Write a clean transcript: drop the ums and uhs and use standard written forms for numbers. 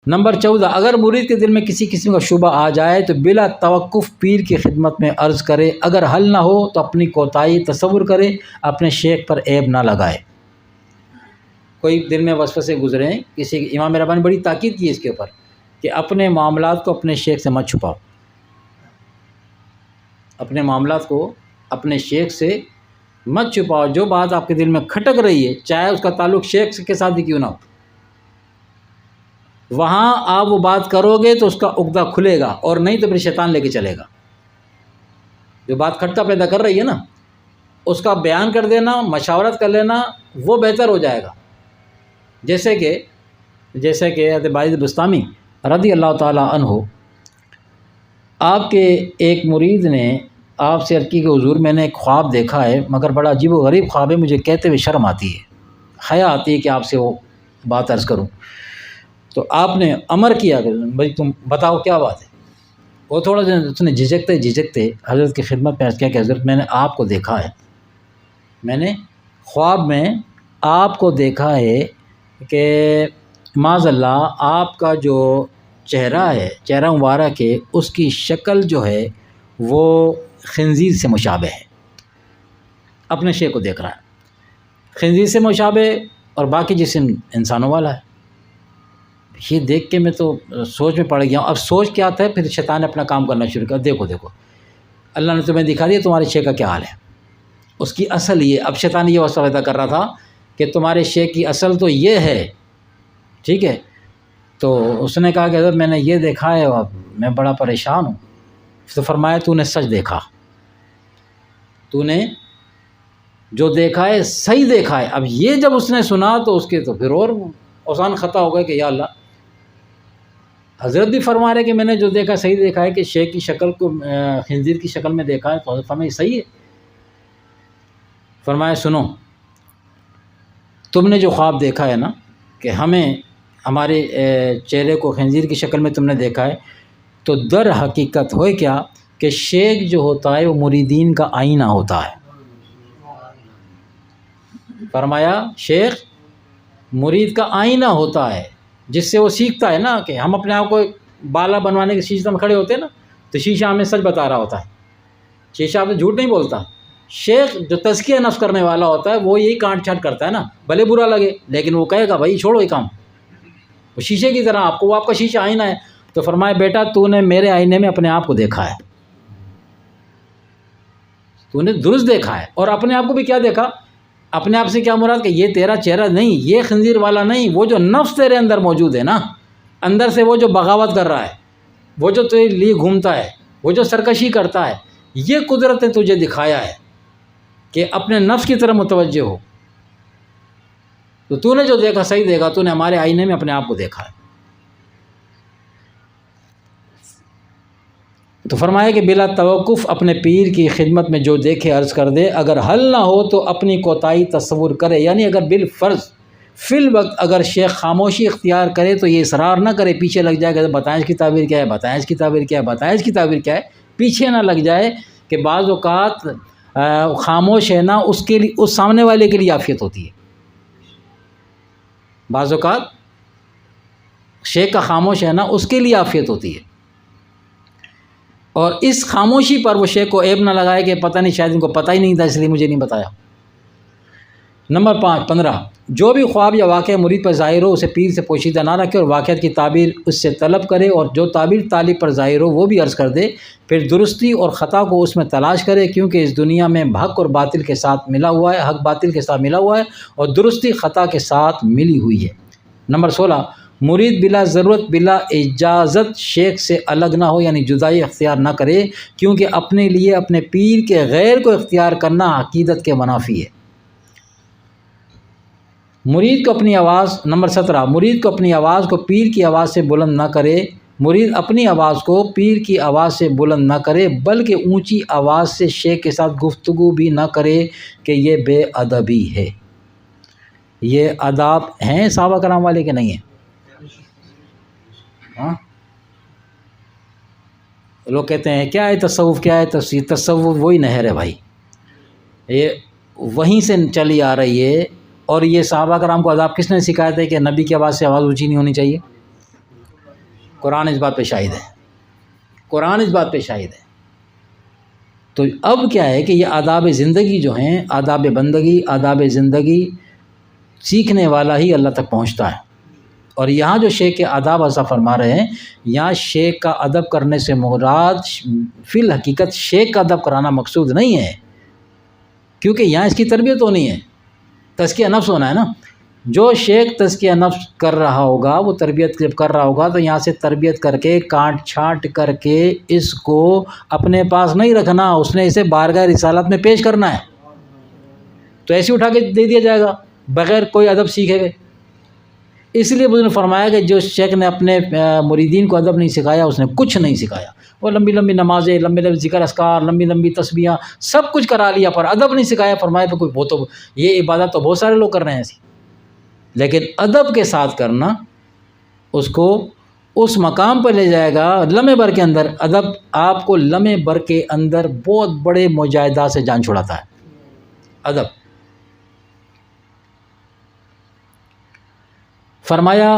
Number 14، اگر مرید کے دل میں کسی قسم کا شبہ آ جائے تو بلا توقف پیر کی خدمت میں عرض کرے، اگر حل نہ ہو تو اپنی کوتاہی تصور کرے، اپنے شیخ پر عیب نہ لگائے۔ کوئی دل میں وسوسے گزریں کسی، امام ربانی نے بڑی تاکید کی اس کے اوپر کہ اپنے معاملات کو اپنے شیخ سے مت چھپاؤ، اپنے معاملات کو اپنے شیخ سے مت چھپاؤ۔ جو بات آپ کے دل میں کھٹک رہی ہے، چاہے اس کا تعلق شیخ کے ساتھ ہی کیوں نہ ہو، وہاں آپ وہ بات کرو گے تو اس کا عقدہ کھلے گا، اور نہیں تو پھر شیطان لے کے چلے گا۔ جو بات کھٹکا پیدا کر رہی ہے نا، اس کا بیان کر دینا، مشاورت کر لینا، وہ بہتر ہو جائے گا۔ جیسے کہ حضرت باعث بستامی رضی اللہ تعالیٰ عنہ، آپ کے ایک مرید نے آپ سے عرض کی کہ حضور میں نے ایک خواب دیکھا ہے، مگر بڑا عجیب و غریب خواب ہے، مجھے کہتے ہوئے شرم آتی ہے، حیا آتی ہے کہ آپ سے وہ بات عرض کروں۔ تو آپ نے امر کیا کہ بھائی تم بتاؤ کیا بات ہے۔ وہ تھوڑا سا اس نے جھجکتے حضرت کی خدمت میں عرض کیا کہ حضرت میں نے آپ کو دیکھا ہے، میں نے خواب میں آپ کو دیکھا ہے کہ معاذ اللہ آپ کا جو چہرہ ہے، چہرہ مبارک ہے، اس کی شکل جو ہے وہ خنزیر سے مشابہ ہے۔ اپنے شیخ کو دیکھ رہا ہے، خنزیر سے مشابہ اور باقی جسم انسانوں والا ہے۔ یہ دیکھ کے میں تو سوچ میں پڑ گیا ہوں۔ اب سوچ کیا آتا ہے، پھر شیطان نے اپنا کام کرنا شروع کیا۔ دیکھو اللہ نے تمہیں دکھا دیا تمہارے شیخ کا کیا حال ہے، اس کی اصل یہ۔ اب شیطان یہ واسطہ پیدا کر رہا تھا کہ تمہارے شیخ کی اصل تو یہ ہے، ٹھیک ہے۔ تو اس نے کہا کہ حضرت میں نے یہ دیکھا ہے، اب میں بڑا پریشان ہوں۔ تو فرمایا تو نے سچ دیکھا، تو نے جو دیکھا ہے صحیح دیکھا ہے۔ اب یہ جب اس نے سنا تو اس کے تو پھر اور آسان خطا ہو گئے کہ یا اللہ، حضرت بھی فرما رہے کہ میں نے جو دیکھا صحیح دیکھا ہے، کہ شیخ کی شکل کو خنزیر کی شکل میں دیکھا ہے، تو حضرت فرمایا صحیح ہے۔ فرمایا سنو، تم نے جو خواب دیکھا ہے نا کہ ہمارے چہرے کو خنزیر کی شکل میں تم نے دیکھا ہے، تو در حقیقت ہوئے کیا کہ شیخ جو ہوتا ہے وہ مریدین کا آئینہ ہوتا ہے۔ فرمایا شیخ مرید کا آئینہ ہوتا ہے، جس سے وہ سیکھتا ہے نا، کہ ہم اپنے آپ کو بالا بنوانے کے شیشے میں کھڑے ہوتے ہیں نا، تو شیشہ ہمیں سچ بتا رہا ہوتا ہے، شیشہ آپ سے جھوٹ نہیں بولتا۔ شیخ جو تزکیہ نفس کرنے والا ہوتا ہے وہ یہی کانٹ چھانٹ کرتا ہے نا، بھلے برا لگے لیکن وہ کہے گا بھائی چھوڑو یہ کام، وہ شیشے کی طرح وہ آپ کا شیشہ آئینہ ہے۔ تو فرمایا بیٹا تو نے میرے آئینے میں اپنے آپ کو دیکھا ہے، تو نے درست دیکھا ہے۔ اور اپنے آپ کو بھی کیا دیکھا، اپنے آپ سے کیا مراد کہ یہ تیرا چہرہ نہیں، یہ خنزیر والا نہیں، وہ جو نفس تیرے اندر موجود ہے نا، اندر سے وہ جو بغاوت کر رہا ہے، وہ جو تیرے لیے گھومتا ہے، وہ جو سرکشی کرتا ہے، یہ قدرت نے تجھے دکھایا ہے کہ اپنے نفس کی طرف متوجہ ہو۔ تو نے جو دیکھا صحیح دیکھا، تو نے ہمارے آئینے میں اپنے آپ کو دیکھا ہے۔ تو فرمایا کہ بلا توقف اپنے پیر کی خدمت میں جو دیکھے عرض کر دے، اگر حل نہ ہو تو اپنی کوتاہی تصور کرے، یعنی اگر بالفرض فی الوقت اگر شیخ خاموشی اختیار کرے تو یہ اصرار نہ کرے، پیچھے لگ جائے کہ بتائیں اس کی تعبیر کیا ہے، بتائیں اس کی تعبیر کیا ہے، بتائیں اس کی تعبیر کیا ہے، پیچھے نہ لگ جائے کہ بعض اوقات خاموش ہے نا، اس کے لیے، اس سامنے والے کے لیے عافیت ہوتی ہے۔ بعض اوقات شیخ کا خاموش ہے نا، اس کے لیے عافیت ہوتی ہے، اور اس خاموشی پر وہ شیخ کو عیب نہ لگائے کہ پتہ نہیں شاید ان کو پتہ ہی نہیں تھا اس لیے مجھے نہیں بتایا۔ نمبر 15، جو بھی خواب یا واقعہ مرید پر ظاہر ہو اسے پیر سے پوشیدہ نہ رکھے اور واقعات کی تعبیر اس سے طلب کرے، اور جو تعبیر طالب پر ظاہر ہو وہ بھی عرض کر دے، پھر درستی اور خطا کو اس میں تلاش کرے، کیونکہ اس دنیا میں حق اور باطل کے ساتھ ملا ہوا ہے، حق باطل کے ساتھ ملا ہوا ہے اور درستی خطا کے ساتھ ملی ہوئی ہے۔ نمبر 16، مرید بلا ضرورت بلا اجازت شیخ سے الگ نہ ہو، یعنی جدائی اختیار نہ کرے، کیونکہ اپنے لیے اپنے پیر کے غیر کو اختیار کرنا عقیدت کے منافی ہے۔ مرید کو اپنی آواز، نمبر 17، مرید کو اپنی آواز کو پیر کی آواز سے بلند نہ کرے، مرید اپنی آواز کو پیر کی آواز سے بلند نہ کرے، بلکہ اونچی آواز سے شیخ کے ساتھ گفتگو بھی نہ کرے کہ یہ بے ادبی ہے۔ یہ آداب ہیں صحابہ کرام والے کہ نہیں ہیں؟ ہاں، لوگ کہتے ہیں کیا ہے تصوف، کیا ہے تفسیر، تصوف وہی نہر ہے بھائی، یہ وہیں سے چلی آ رہی ہے۔ اور یہ صحابہ کرام کو آداب کس نے سکھایا تھا کہ نبی کی آواز سے آواز اونچی نہیں ہونی چاہیے؟ قرآن اس بات پہ شاہد ہے، قرآن اس بات پہ شاہد ہے۔ تو اب کیا ہے کہ یہ آداب زندگی جو ہیں، آداب بندگی، آداب زندگی سیکھنے والا ہی اللہ تک پہنچتا ہے۔ اور یہاں جو شیخ کے آداب ایسا فرما رہے ہیں، یہاں شیخ کا ادب کرنے سے مراد فی الحقیقت شیخ کا ادب کرانا مقصود نہیں ہے، کیونکہ یہاں اس کی تربیت ہونی ہے، تزکیہ نفس ہونا ہے نا۔ جو شیخ تزکیہ نفس کر رہا ہوگا، وہ تربیت جب کر رہا ہوگا تو یہاں سے تربیت کر کے کاٹ چھانٹ کر کے اس کو اپنے پاس نہیں رکھنا، اس نے اسے بارگاہ رسالت میں پیش کرنا ہے۔ تو ایسے اٹھا کے دے دیا جائے گا بغیر کوئی ادب سیکھے گئے۔ اس لیے بزرگ نے فرمایا کہ جو شیخ نے اپنے مریدین کو ادب نہیں سکھایا، اس نے کچھ نہیں سکھایا۔ وہ لمبی لمبی نمازیں، لمبے لمبے ذکر اذکار، لمبی لمبی تسبیحاں سب کچھ کرا لیا، پر ادب نہیں سکھایا۔ فرمایا تو کوئی وہ تو یہ عبادت تو بہت سارے لوگ کر رہے ہیں ایسی، لیکن ادب کے ساتھ کرنا اس کو اس مقام پر لے جائے گا۔ لمحے بھر کے اندر ادب آپ کو لمحے بھر کے اندر بہت بڑے مجاہدات سے جان چھڑاتا ہے ادب۔ فرمایا